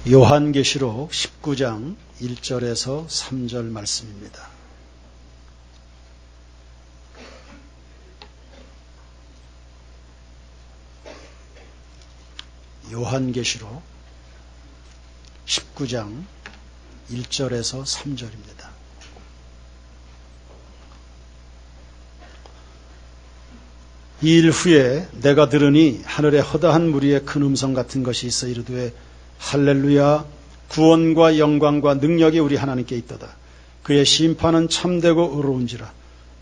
요한계시록 19장 1절에서 3절 말씀입니다. 요한계시록 19장 1절에서 3절입니다. 이 일 후에 내가 들으니 하늘에 허다한 무리의 큰 음성 같은 것이 있어 이르되 할렐루야, 구원과 영광과 능력이 우리 하나님께 있도다. 그의 심판은 참되고 의로운지라.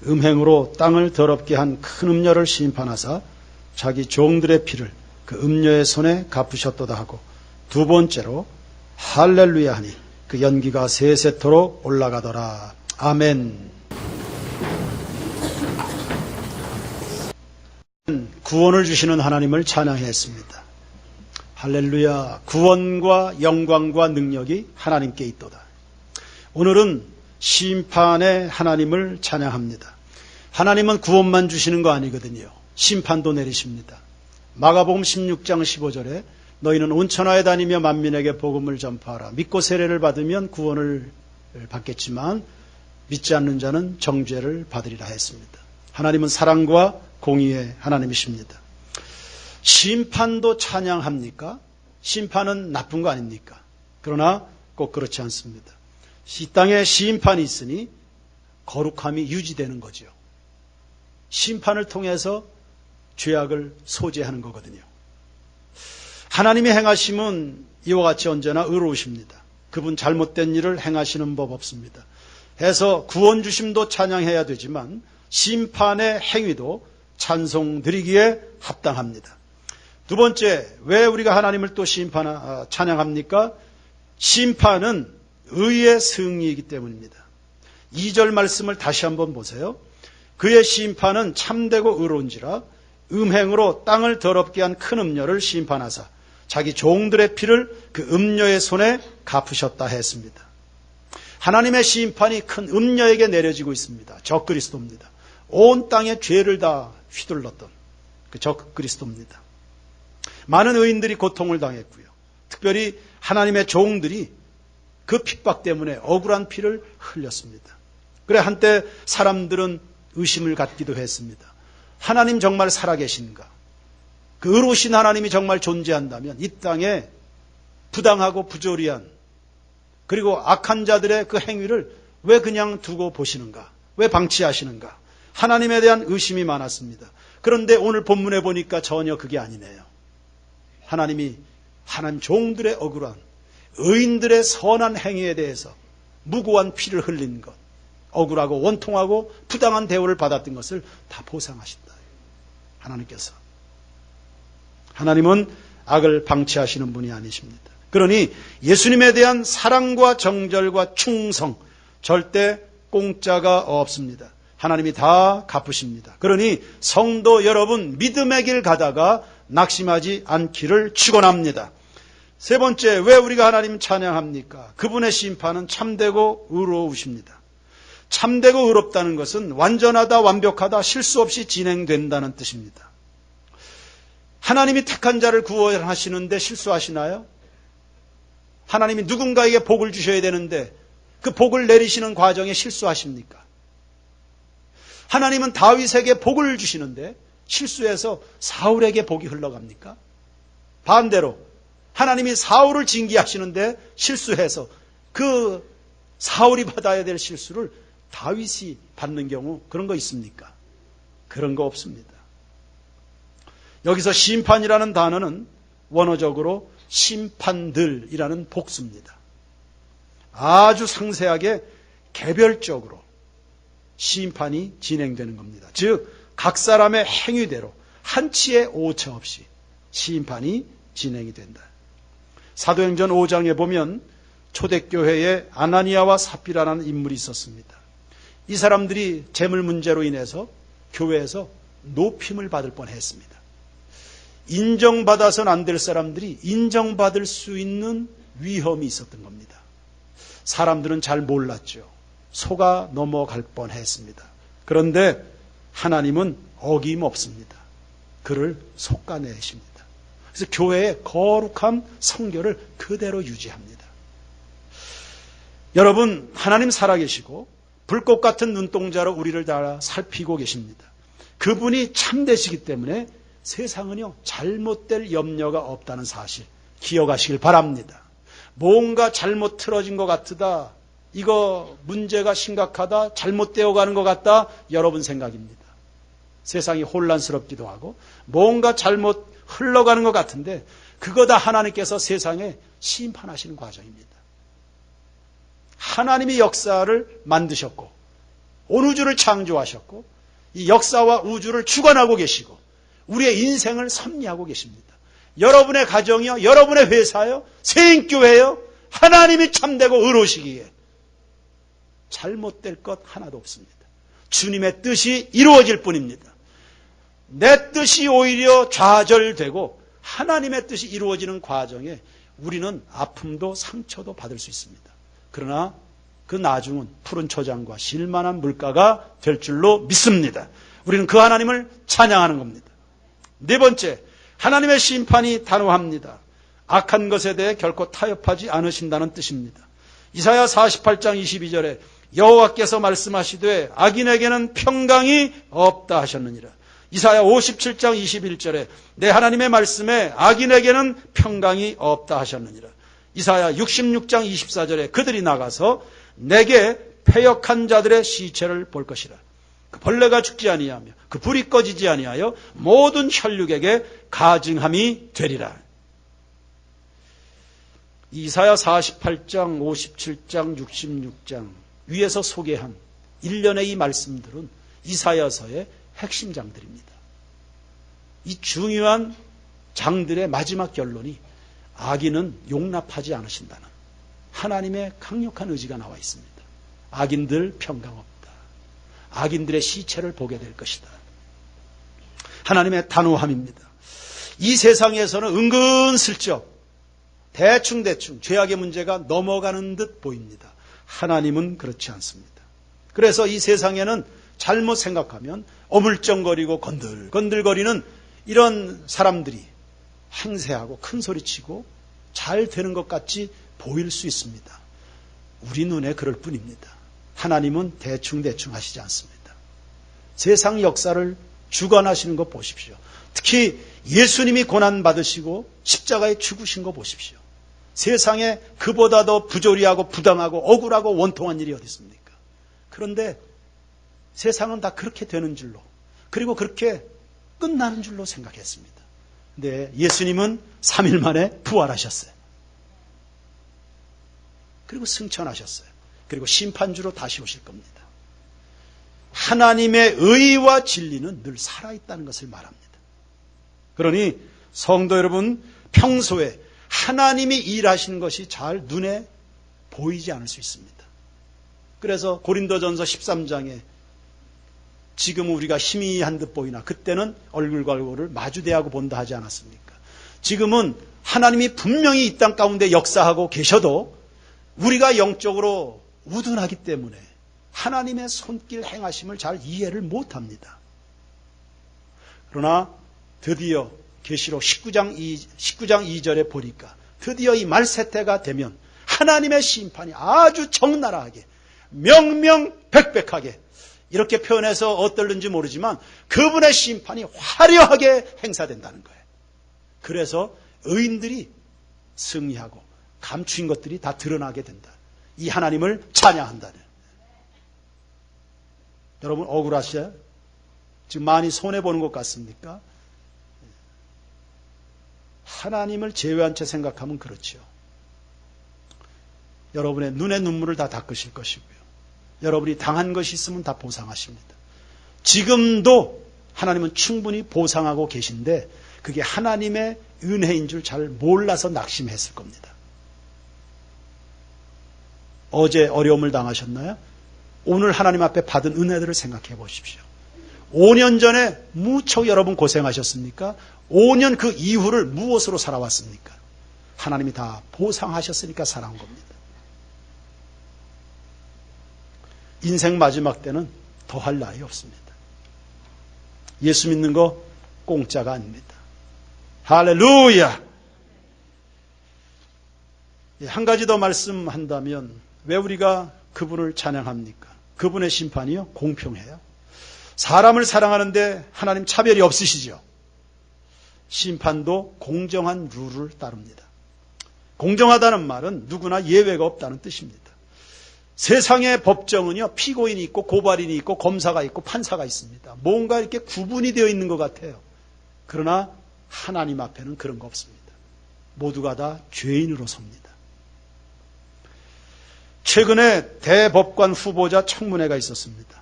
음행으로 땅을 더럽게 한 큰 음녀를 심판하사 자기 종들의 피를 그 음녀의 손에 갚으셨도다 하고, 두 번째로 할렐루야 하니 그 연기가 세세토록 올라가더라. 아멘. 구원을 주시는 하나님을 찬양했습니다. 할렐루야, 구원과 영광과 능력이 하나님께 있도다. 오늘은 심판의 하나님을 찬양합니다. 하나님은 구원만 주시는 거 아니거든요. 심판도 내리십니다. 마가복음 16장 15절에 너희는 온 천하에 다니며 만민에게 복음을 전파하라. 믿고 세례를 받으면 구원을 받겠지만 믿지 않는 자는 정죄를 받으리라 했습니다. 하나님은 사랑과 공의의 하나님이십니다. 심판도 찬양합니까? 심판은 나쁜 거 아닙니까? 그러나 꼭 그렇지 않습니다. 이 땅에 심판이 있으니 거룩함이 유지되는 거죠. 심판을 통해서 죄악을 소재하는 거거든요. 하나님의 행하심은 이와 같이 언제나 의로우십니다. 그분 잘못된 일을 행하시는 법 없습니다. 해서 구원 주심도 찬양해야 되지만 심판의 행위도 찬송드리기에 합당합니다. 두 번째, 왜 우리가 하나님을 또 찬양합니까? 심판은 의의 승리이기 때문입니다. 2절 말씀을 다시 한번 보세요. 그의 심판은 참되고 의로운지라. 음행으로 땅을 더럽게 한 큰 음녀를 심판하사 자기 종들의 피를 그 음녀의 손에 갚으셨다 했습니다. 하나님의 심판이 큰 음녀에게 내려지고 있습니다. 적그리스도입니다. 온 땅에 죄를 다 휘둘렀던 그 적그리스도입니다. 많은 의인들이 고통을 당했고요. 특별히 하나님의 종들이 그 핍박 때문에 억울한 피를 흘렸습니다. 그래 한때 사람들은 의심을 갖기도 했습니다. 하나님 정말 살아계신가? 그 의로우신 하나님이 정말 존재한다면 이 땅에 부당하고 부조리한 그리고 악한 자들의 그 행위를 왜 그냥 두고 보시는가? 왜 방치하시는가? 하나님에 대한 의심이 많았습니다. 그런데 오늘 본문에 보니까 전혀 그게 아니네요. 하나님 종들의 억울한 의인들의 선한 행위에 대해서 무고한 피를 흘린 것, 억울하고 원통하고 부당한 대우를 받았던 것을 다 보상하신다. 하나님은 악을 방치하시는 분이 아니십니다. 그러니 예수님에 대한 사랑과 정절과 충성, 절대 공짜가 없습니다. 하나님이 다 갚으십니다. 그러니 성도 여러분, 믿음의 길 가다가 낙심하지 않기를 축원합니다. 세 번째, 왜 우리가 하나님 찬양합니까? 그분의 심판은 참되고 의로우십니다. 참되고 의롭다는 것은 완전하다, 완벽하다, 실수 없이 진행된다는 뜻입니다. 하나님이 택한 자를 구원하시는데 실수하시나요? 하나님이 누군가에게 복을 주셔야 되는데 그 복을 내리시는 과정에 실수하십니까? 하나님은 다윗에게 복을 주시는데 실수해서 사울에게 복이 흘러갑니까? 반대로 하나님이 사울을 징계하시는데 실수해서 그 사울이 받아야 될 실수를 다윗이 받는 경우 그런 거 있습니까? 그런 거 없습니다. 여기서 심판이라는 단어는 원어적으로 심판들이라는 복수입니다. 아주 상세하게 개별적으로 심판이 진행되는 겁니다. 즉 각 사람의 행위대로 한치의 오차 없이 심판이 진행이 된다. 사도행전 5장에 보면 초대교회에 아나니아와 삽비라라는 인물이 있었습니다. 이 사람들이 재물 문제로 인해서 교회에서 높임을 받을 뻔했습니다. 인정받아서는 안 될 사람들이 인정받을 수 있는 위험이 있었던 겁니다. 사람들은 잘 몰랐죠. 속아 넘어갈 뻔했습니다. 그런데 하나님은 어김없습니다. 그를 솎아내십니다. 그래서 교회의 거룩한 성교를 그대로 유지합니다. 여러분, 하나님 살아계시고 불꽃 같은 눈동자로 우리를 다 살피고 계십니다. 그분이 참되시기 때문에 세상은요, 잘못될 염려가 없다는 사실 기억하시길 바랍니다. 뭔가 잘못 틀어진 것 같다, 이거 문제가 심각하다, 잘못되어 가는 것 같다, 여러분 생각입니다. 세상이 혼란스럽기도 하고 뭔가 잘못 흘러가는 것 같은데 그거 다 하나님께서 세상에 심판하시는 과정입니다. 하나님이 역사를 만드셨고 온 우주를 창조하셨고 이 역사와 우주를 주관하고 계시고 우리의 인생을 섭리하고 계십니다. 여러분의 가정이요, 여러분의 회사요, 세인교회요, 하나님이 참되고 의로우시기에 잘못될 것 하나도 없습니다. 주님의 뜻이 이루어질 뿐입니다. 내 뜻이 오히려 좌절되고 하나님의 뜻이 이루어지는 과정에 우리는 아픔도 상처도 받을 수 있습니다. 그러나 그 나중은 푸른 초장과 실만한 물가가 될 줄로 믿습니다. 우리는 그 하나님을 찬양하는 겁니다. 네 번째, 하나님의 심판이 단호합니다. 악한 것에 대해 결코 타협하지 않으신다는 뜻입니다. 이사야 48장 22절에 여호와께서 말씀하시되 악인에게는 평강이 없다 하셨느니라. 이사야 57장 21절에 내 하나님의 말씀에 악인에게는 평강이 없다 하셨느니라. 이사야 66장 24절에 그들이 나가서 내게 패역한 자들의 시체를 볼 것이라. 그 벌레가 죽지 아니하며 그 불이 꺼지지 아니하여 모든 혈육에게 가증함이 되리라. 이사야 48장, 57장, 66장 위에서 소개한 일련의 이 말씀들은 이사야서의 핵심 장들입니다. 이 중요한 장들의 마지막 결론이 악인은 용납하지 않으신다는 하나님의 강력한 의지가 나와 있습니다. 악인들 평강 없다. 악인들의 시체를 보게 될 것이다. 하나님의 단호함입니다. 이 세상에서는 은근슬쩍 대충 죄악의 문제가 넘어가는 듯 보입니다. 하나님은 그렇지 않습니다. 그래서 이 세상에는 잘못 생각하면 어물쩡거리고 건들거리는 이런 사람들이 행세하고 큰소리치고 잘 되는 것 같이 보일 수 있습니다. 우리 눈에 그럴 뿐입니다. 하나님은 대충 하시지 않습니다. 세상 역사를 주관하시는 거 보십시오. 특히 예수님이 고난받으시고 십자가에 죽으신 거 보십시오. 세상에 그보다 더 부조리하고 부당하고 억울하고 원통한 일이 어디 있습니까? 그런데 세상은 다 그렇게 되는 줄로, 그리고 그렇게 끝나는 줄로 생각했습니다. 근데 예수님은 3일 만에 부활하셨어요. 그리고 승천하셨어요. 그리고 심판주로 다시 오실 겁니다. 하나님의 의와 진리는 늘 살아있다는 것을 말합니다. 그러니 성도 여러분, 평소에 하나님이 일하시는 것이 잘 눈에 보이지 않을 수 있습니다. 그래서 고린도전서 13장에 지금 우리가 희미한 듯 보이나 그때는 얼굴과 얼굴을 마주대하고 본다 하지 않았습니까? 지금은 하나님이 분명히 이 땅 가운데 역사하고 계셔도 우리가 영적으로 우둔하기 때문에 하나님의 손길 행하심을 잘 이해를 못합니다. 그러나 드디어 계시록 19장 2절에 보니까 드디어 이 말세때가 되면 하나님의 심판이 아주 적나라하게 명명백백하게 이렇게 표현해서 어떨는지 모르지만 그분의 심판이 화려하게 행사된다는 거예요. 그래서 의인들이 승리하고 감추인 것들이 다 드러나게 된다. 이 하나님을 찬양한다는. 여러분 억울하시죠? 지금 많이 손해보는 것 같습니까? 하나님을 제외한 채 생각하면 그렇죠. 여러분의 눈의 눈물을 다 닦으실 것이고요. 여러분이 당한 것이 있으면 다 보상하십니다. 지금도 하나님은 충분히 보상하고 계신데 그게 하나님의 은혜인 줄 잘 몰라서 낙심했을 겁니다. 어제 어려움을 당하셨나요? 오늘 하나님 앞에 받은 은혜들을 생각해 보십시오. 5년 전에 무척 여러분 고생하셨습니까? 5년 그 이후를 무엇으로 살아왔습니까? 하나님이 다 보상하셨으니까 살아온 겁니다. 인생 마지막 때는 더할 나위 없습니다. 예수 믿는 거 공짜가 아닙니다. 할렐루야. 한 가지 더 말씀한다면 왜 우리가 그분을 찬양합니까? 그분의 심판이요, 공평해요. 사람을 사랑하는데 하나님 차별이 없으시죠. 심판도 공정한 룰을 따릅니다. 공정하다는 말은 누구나 예외가 없다는 뜻입니다. 세상의 법정은요, 피고인이 있고 고발인이 있고 검사가 있고 판사가 있습니다. 뭔가 이렇게 구분이 되어 있는 것 같아요. 그러나 하나님 앞에는 그런 거 없습니다. 모두가 다 죄인으로 섭니다. 최근에 대법관 후보자 청문회가 있었습니다.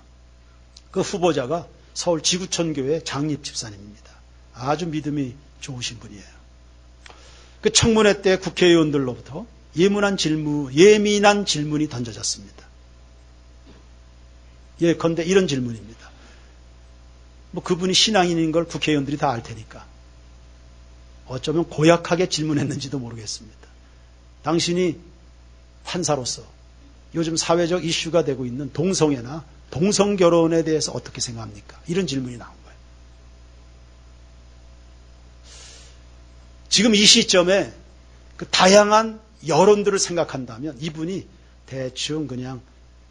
그 후보자가 서울 지구촌교회 장립 집사님입니다. 아주 믿음이 좋으신 분이에요. 그 청문회 때 국회의원들로부터 예민한 질문이 던져졌습니다. 예컨대 이런 질문입니다. 그분이 신앙인인 걸 국회의원들이 다 알 테니까 어쩌면 고약하게 질문했는지도 모르겠습니다. 당신이 판사로서 요즘 사회적 이슈가 되고 있는 동성애나 동성결혼에 대해서 어떻게 생각합니까? 이런 질문이 나온 거예요. 지금 이 시점에 그 다양한 여론들을 생각한다면 이분이 대충 그냥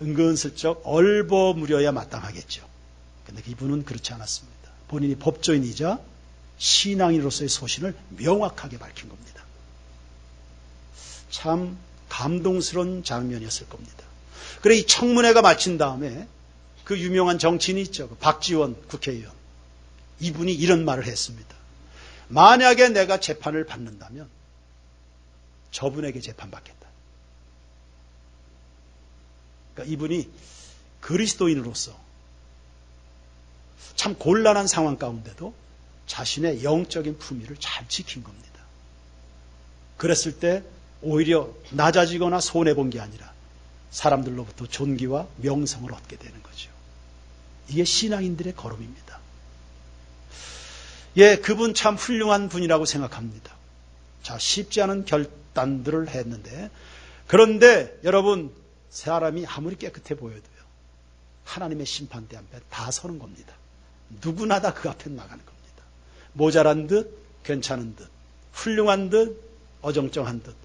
은근슬쩍 얼버무려야 마땅하겠죠. 그런데 이분은 그렇지 않았습니다. 본인이 법조인이자 신앙인으로서의 소신을 명확하게 밝힌 겁니다. 참 감동스러운 장면이었을 겁니다. 그래 이 청문회가 마친 다음에 그 유명한 정치인이 있죠. 박지원 국회의원. 이분이 이런 말을 했습니다. 만약에 내가 재판을 받는다면 저분에게 재판받겠다. 그러니까 이분이 그리스도인으로서 참 곤란한 상황 가운데도 자신의 영적인 품위를 잘 지킨 겁니다. 그랬을 때 오히려 낮아지거나 손해본 게 아니라 사람들로부터 존귀와 명성을 얻게 되는 거죠. 이게 신앙인들의 걸음입니다. 예, 그분 참 훌륭한 분이라고 생각합니다. 자, 쉽지 않은 결단들을 했는데, 그런데 여러분, 사람이 아무리 깨끗해 보여도요, 하나님의 심판대 앞에 다 서는 겁니다. 누구나 다 그 앞에 나가는 겁니다. 모자란 듯, 괜찮은 듯, 훌륭한 듯, 어정쩡한 듯,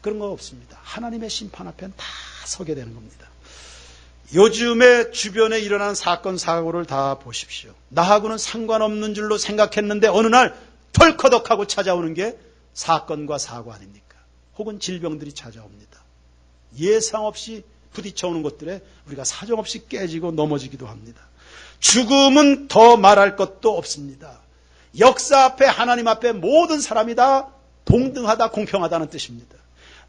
그런 거 없습니다. 하나님의 심판 앞에는 다 서게 되는 겁니다. 요즘에 주변에 일어난 사건, 사고를 다 보십시오. 나하고는 상관없는 줄로 생각했는데 어느 날 털커덕하고 찾아오는 게 사건과 사고 아닙니까? 혹은 질병들이 찾아옵니다. 예상 없이 부딪혀오는 것들에 우리가 사정없이 깨지고 넘어지기도 합니다. 죽음은 더 말할 것도 없습니다. 역사 앞에 하나님 앞에 모든 사람이 다 동등하다, 공평하다는 뜻입니다.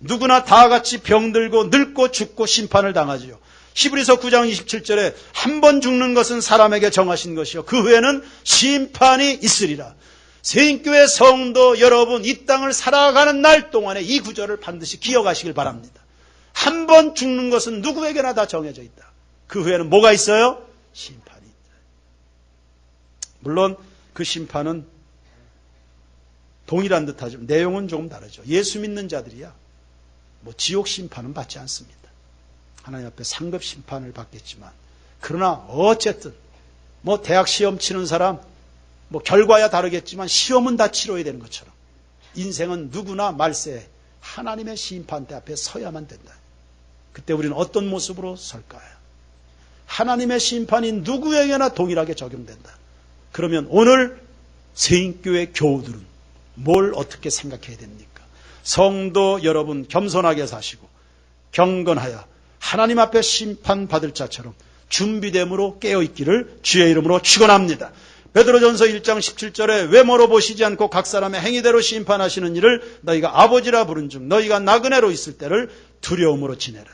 누구나 다 같이 병들고 늙고 죽고 심판을 당하지요. 히브리서 9장 27절에 한 번 죽는 것은 사람에게 정하신 것이요 그 후에는 심판이 있으리라. 세인교회 성도 여러분, 이 땅을 살아가는 날 동안에 이 구절을 반드시 기억하시길 바랍니다. 한 번 죽는 것은 누구에게나 다 정해져 있다. 그 후에는 뭐가 있어요? 심판이 있다. 물론 그 심판은 동일한 듯하지만 내용은 조금 다르죠. 예수 믿는 자들이야 지옥 심판은 받지 않습니다. 하나님 앞에 상급 심판을 받겠지만, 그러나 어쨌든 대학 시험 치는 사람 결과야 다르겠지만 시험은 다 치러야 되는 것처럼 인생은 누구나 말세에 하나님의 심판대 앞에 서야만 된다. 그때 우리는 어떤 모습으로 설까요? 하나님의 심판이 누구에게나 동일하게 적용된다. 그러면 오늘 세인교회 교우들은 뭘 어떻게 생각해야 됩니까? 성도 여러분, 겸손하게 사시고 경건하여 하나님 앞에 심판받을 자처럼 준비됨으로 깨어있기를 주의 이름으로 축원합니다. 베드로전서 1장 17절에 외모로 보시지 않고 각 사람의 행위대로 심판하시는 이를 너희가 아버지라 부른즉 너희가 나그네로 있을 때를 두려움으로 지내라.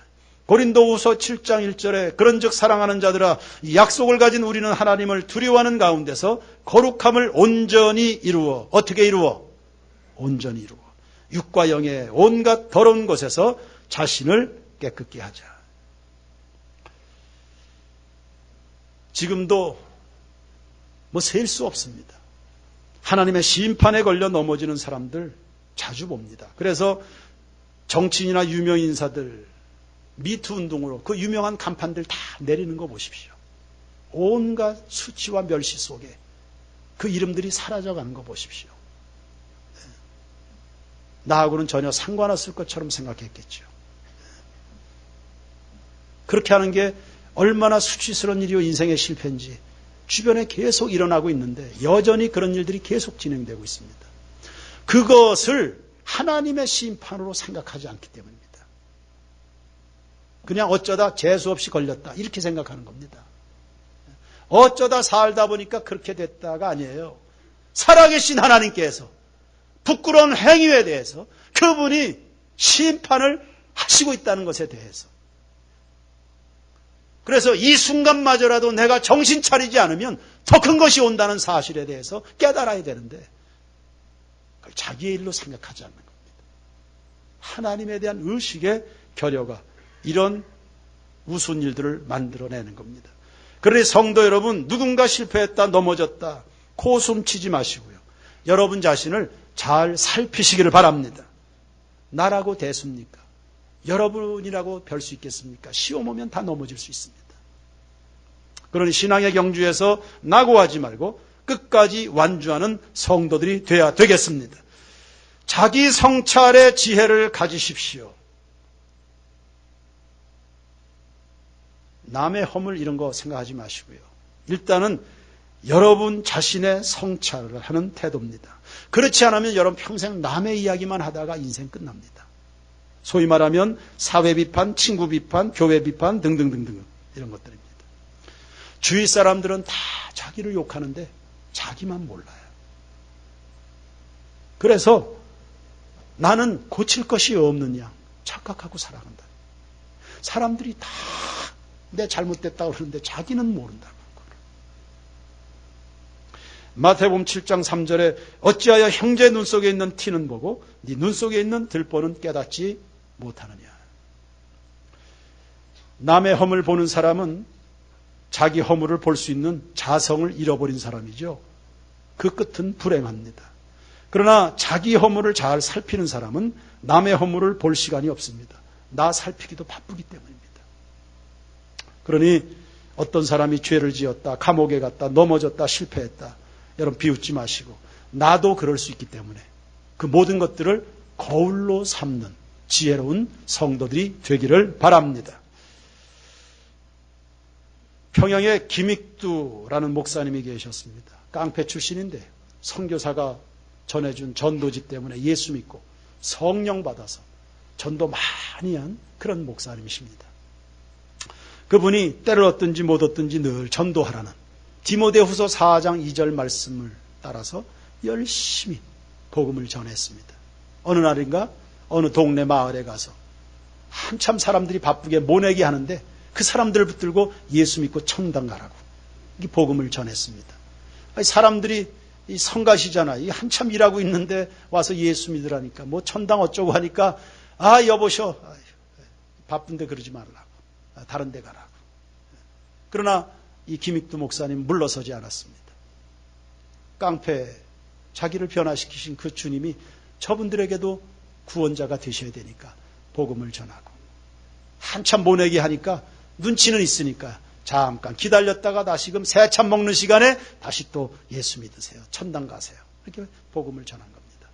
고린도후서 7장 1절에 그런즉 사랑하는 자들아 약속을 가진 우리는 하나님을 두려워하는 가운데서 거룩함을 온전히 이루어, 어떻게 이루어? 온전히 이루어 육과 영의 온갖 더러운 것에서 자신을 깨끗게 하자. 지금도 셀 수 없습니다. 하나님의 심판에 걸려 넘어지는 사람들 자주 봅니다. 그래서 정치인이나 유명 인사들 미투 운동으로 그 유명한 간판들 다 내리는 거 보십시오. 온갖 수치와 멸시 속에 그 이름들이 사라져가는 거 보십시오. 나하고는 전혀 상관없을 것처럼 생각했겠죠. 그렇게 하는 게 얼마나 수치스러운 일이요 인생의 실패인지 주변에 계속 일어나고 있는데 여전히 그런 일들이 계속 진행되고 있습니다. 그것을 하나님의 심판으로 생각하지 않기 때문입니다. 그냥 어쩌다 재수없이 걸렸다 이렇게 생각하는 겁니다. 어쩌다 살다 보니까 그렇게 됐다가 아니에요. 살아계신 하나님께서 부끄러운 행위에 대해서 그분이 심판을 하시고 있다는 것에 대해서, 그래서 이 순간마저라도 내가 정신 차리지 않으면 더 큰 것이 온다는 사실에 대해서 깨달아야 되는데 그걸 자기의 일로 생각하지 않는 겁니다. 하나님에 대한 의식의 결여가 이런 우스운 일들을 만들어내는 겁니다. 그러니 성도 여러분, 누군가 실패했다, 넘어졌다, 코숨 치지 마시고요. 여러분 자신을 잘 살피시기를 바랍니다. 나라고 대수입니까? 여러분이라고 별 수 있겠습니까? 시험 오면 다 넘어질 수 있습니다. 그러니 신앙의 경주에서 낙오하지 말고 끝까지 완주하는 성도들이 되어야 되겠습니다. 자기 성찰의 지혜를 가지십시오. 남의 허물 이런 거 생각하지 마시고요. 일단은 여러분 자신의 성찰을 하는 태도입니다. 그렇지 않으면 여러분 평생 남의 이야기만 하다가 인생 끝납니다. 소위 말하면 사회 비판, 친구 비판, 교회 비판 등등등등 이런 것들입니다. 주위 사람들은 다 자기를 욕하는데 자기만 몰라요. 그래서 나는 고칠 것이 없는 양 착각하고 살아간다. 사람들이 다 내 잘못됐다고 그러는데 자기는 모른다는 거예요. 마태복음 7장 3절에 어찌하여 형제 눈 속에 있는 티는 보고 네 눈 속에 있는 들보는 깨닫지 못하느냐. 남의 허물 보는 사람은 자기 허물을 볼 수 있는 자성을 잃어버린 사람이죠. 그 끝은 불행합니다. 그러나 자기 허물을 잘 살피는 사람은 남의 허물을 볼 시간이 없습니다. 나 살피기도 바쁘기 때문입니다. 그러니 어떤 사람이 죄를 지었다, 감옥에 갔다, 넘어졌다, 실패했다. 여러분 비웃지 마시고 나도 그럴 수 있기 때문에 그 모든 것들을 거울로 삼는 지혜로운 성도들이 되기를 바랍니다. 평양에 김익두라는 목사님이 계셨습니다. 깡패 출신인데 선교사가 전해준 전도지 때문에 예수 믿고 성령 받아서 전도 많이 한 그런 목사님이십니다. 그분이 때를 얻든지 못 얻든지 늘 전도하라는 디모데후서 4장 2절 말씀을 따라서 열심히 복음을 전했습니다. 어느 날인가 어느 동네 마을에 가서 한참 사람들이 바쁘게 모내기 하는데 그 사람들을 붙들고 예수 믿고 천당 가라고 이 복음을 전했습니다. 사람들이 이 성가시잖아. 이 한참 일하고 있는데 와서 예수 믿으라니까 뭐 천당 어쩌고 하니까 아 여보셔 바쁜데 그러지 말라고 다른 데 가라고. 그러나 이 김익두 목사님 물러서지 않았습니다. 깡패 자기를 변화시키신 그 주님이 저분들에게도 구원자가 되셔야 되니까 복음을 전하고 한참 모내기 하니까 눈치는 있으니까 잠깐 기다렸다가 다시금 새참 먹는 시간에 다시 또 예수 믿으세요. 천당 가세요. 이렇게 복음을 전한 겁니다.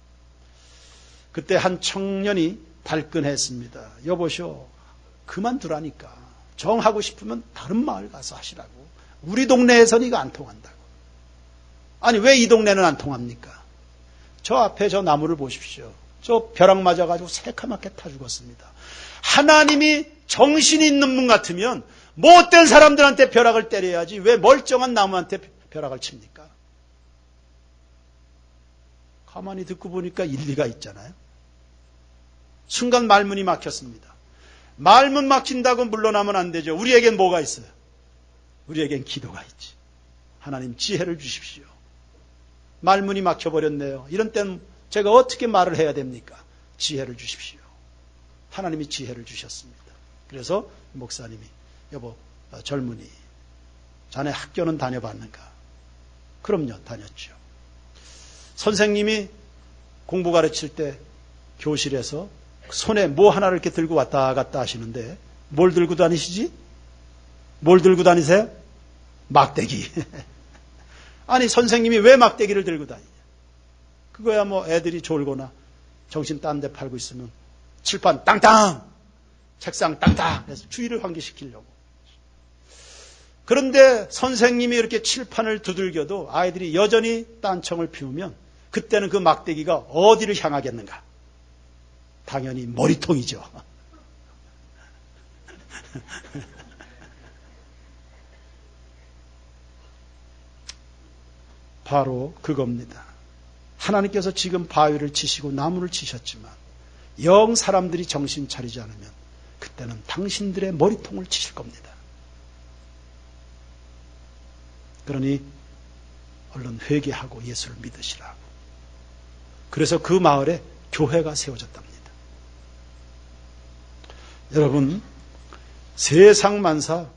그때 한 청년이 발끈했습니다. 여보쇼 그만두라니까. 정하고 싶으면 다른 마을 가서 하시라고. 우리 동네에서는 이거 안 통한다고. 아니 왜 이 동네는 안 통합니까? 저 앞에 저 나무를 보십시오. 저 벼락 맞아가지고 새카맣게 타 죽었습니다. 하나님이 정신이 있는 분 같으면 못된 사람들한테 벼락을 때려야지 왜 멀쩡한 나무한테 벼락을 칩니까? 가만히 듣고 보니까 일리가 있잖아요. 순간 말문이 막혔습니다. 말문 막힌다고 물러나면 안 되죠. 우리에겐 뭐가 있어요? 우리에겐 기도가 있지. 하나님 지혜를 주십시오. 말문이 막혀버렸네요. 이런 때는 제가 어떻게 말을 해야 됩니까? 지혜를 주십시오. 하나님이 지혜를 주셨습니다. 그래서 목사님이 여보 젊은이 자네 학교는 다녀봤는가? 그럼요 다녔죠. 선생님이 공부 가르칠 때 교실에서 손에 뭐 하나를 이렇게 들고 왔다 갔다 하시는데 뭘 들고 다니시지? 뭘 들고 다니세요? 막대기. 아니 선생님이 왜 막대기를 들고 다니냐? 그거야 뭐 애들이 졸거나 정신 딴 데 팔고 있으면 칠판 땅땅, 책상 땅땅 해서 주의를 환기시키려고. 그런데 선생님이 이렇게 칠판을 두들겨도 아이들이 여전히 딴청을 피우면 그때는 그 막대기가 어디를 향하겠는가? 당연히 머리통이죠. 바로 그겁니다. 하나님께서 지금 바위를 치시고 나무를 치셨지만 영 사람들이 정신 차리지 않으면 그때는 당신들의 머리통을 치실 겁니다. 그러니 얼른 회개하고 예수를 믿으시라고. 그래서 그 마을에 교회가 세워졌답니다. 여러분, 세상 만사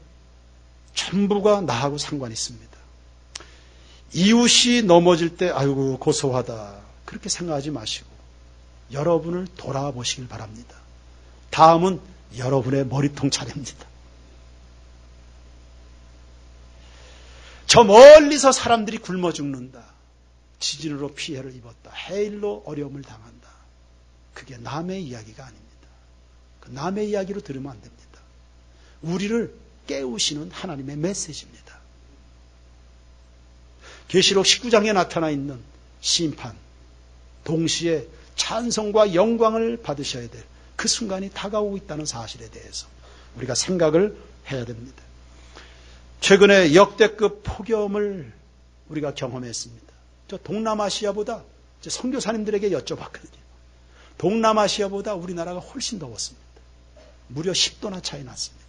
전부가 나하고 상관이 있습니다. 이웃이 넘어질 때 아이고 고소하다 그렇게 생각하지 마시고 여러분을 돌아보시길 바랍니다. 다음은 여러분의 머리통 차례입니다. 저 멀리서 사람들이 굶어 죽는다. 지진으로 피해를 입었다. 해일로 어려움을 당한다. 그게 남의 이야기가 아닙니다. 그 남의 이야기로 들으면 안 됩니다. 우리를 깨우시는 하나님의 메시지입니다. 계시록 19장에 나타나 있는 심판, 동시에 찬송과 영광을 받으셔야 될 그 순간이 다가오고 있다는 사실에 대해서 우리가 생각을 해야 됩니다. 최근에 역대급 폭염을 우리가 경험했습니다. 저 동남아시아보다 선교사님들에게 여쭤봤거든요. 동남아시아보다 우리나라가 훨씬 더웠습니다. 무려 10도나 차이 났습니다.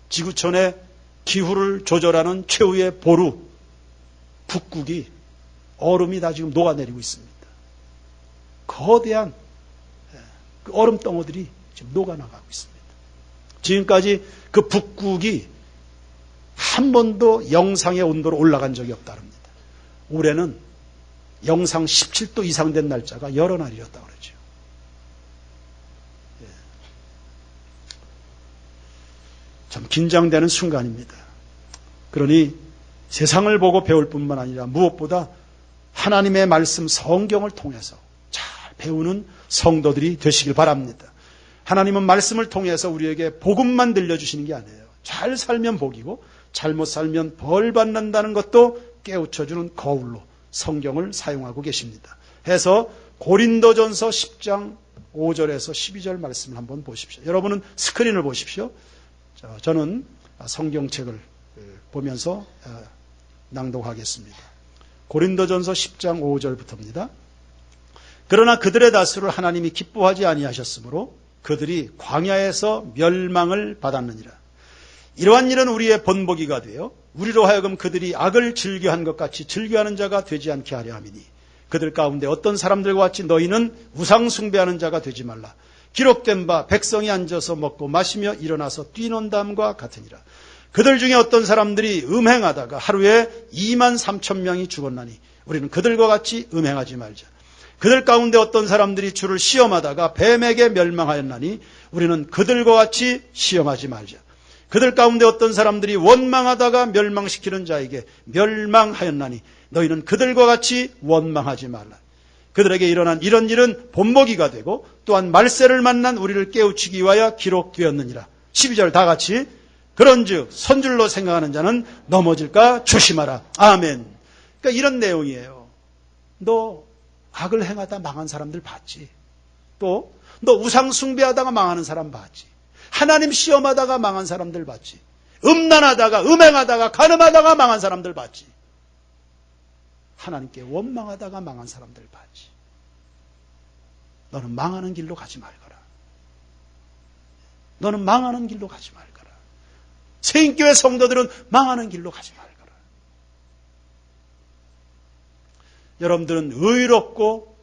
지구촌의 기후를 조절하는 최후의 보루, 북극이 얼음이 다 지금 녹아내리고 있습니다. 거대한 그 얼음 덩어들이 지금 녹아나가고 있습니다. 지금까지 그 북극이 한 번도 영상의 온도로 올라간 적이 없다랍니다. 올해는 영상 17도 이상 된 날짜가 여러 날이었다고 그러죠. 참 긴장되는 순간입니다. 그러니 세상을 보고 배울 뿐만 아니라 무엇보다 하나님의 말씀 성경을 통해서 잘 배우는 성도들이 되시길 바랍니다. 하나님은 말씀을 통해서 우리에게 복음만 들려주시는 게 아니에요. 잘 살면 복이고 잘못 살면 벌 받는다는 것도 깨우쳐주는 거울로 성경을 사용하고 계십니다. 해서 고린도전서 10장 5절에서 12절 말씀을 한번 보십시오. 여러분은 스크린을 보십시오. 저는 성경책을 보면서 낭독하겠습니다. 고린도전서 10장 5절부터입니다. 그러나 그들의 다수를 하나님이 기뻐하지 아니하셨으므로 그들이 광야에서 멸망을 받았느니라. 이러한 일은 우리의 본보기가 되어 우리로 하여금 그들이 악을 즐겨한 것 같이 즐겨하는 자가 되지 않게 하려 함이니 그들 가운데 어떤 사람들과 같이 너희는 우상 숭배하는 자가 되지 말라. 기록된 바 백성이 앉아서 먹고 마시며 일어나서 뛰논담과 같으니라. 그들 중에 어떤 사람들이 음행하다가 하루에 2만 3천 명이 죽었나니 우리는 그들과 같이 음행하지 말자. 그들 가운데 어떤 사람들이 주를 시험하다가 뱀에게 멸망하였나니 우리는 그들과 같이 시험하지 말자. 그들 가운데 어떤 사람들이 원망하다가 멸망시키는 자에게 멸망하였나니 너희는 그들과 같이 원망하지 말라. 그들에게 일어난 이런 일은 본보기가 되고 또한 말세를 만난 우리를 깨우치기 위하여 기록되었느니라. 12절 다 같이 그런즉 선줄로 생각하는 자는 넘어질까 조심하라. 아멘. 그러니까 이런 내용이에요. 너 악을 행하다 망한 사람들 봤지. 또 너 우상 숭배하다가 망하는 사람 봤지. 하나님 시험하다가 망한 사람들 봤지. 음란하다가 음행하다가 간음하다가 망한 사람들 봤지. 하나님께 원망하다가 망한 사람들 봤지. 너는 망하는 길로 가지 말거라. 너는 망하는 길로 가지 말거라. 세인교회 성도들은 망하는 길로 가지 말거라. 여러분들은 의롭고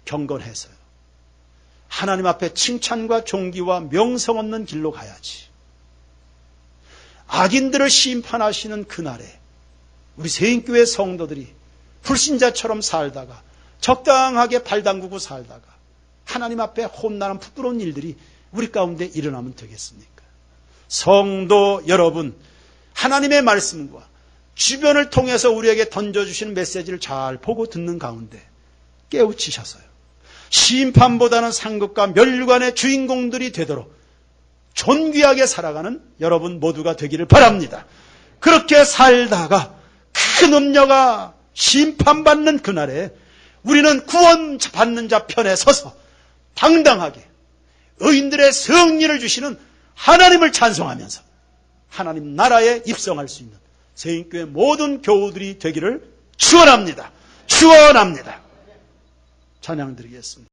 경건해서요. 하나님 앞에 칭찬과 존귀와 명성 없는 길로 가야지. 악인들을 심판하시는 그날에 우리 세인교회 성도들이 불신자처럼 살다가 적당하게 발 담그고 살다가 하나님 앞에 혼나는 부끄러운 일들이 우리 가운데 일어나면 되겠습니까? 성도 여러분, 하나님의 말씀과 주변을 통해서 우리에게 던져주시는 메시지를 잘 보고 듣는 가운데 깨우치셔서요. 심판보다는 상급과 멸관의 주인공들이 되도록 존귀하게 살아가는 여러분 모두가 되기를 바랍니다. 그렇게 살다가 큰 음녀가 심판받는 그날에 우리는 구원받는 자 편에 서서 당당하게 의인들의 승리를 주시는 하나님을 찬송하면서 하나님 나라에 입성할 수 있는 세인교회 모든 교우들이 되기를 축원합니다. 축원합니다. 찬양 드리겠습니다.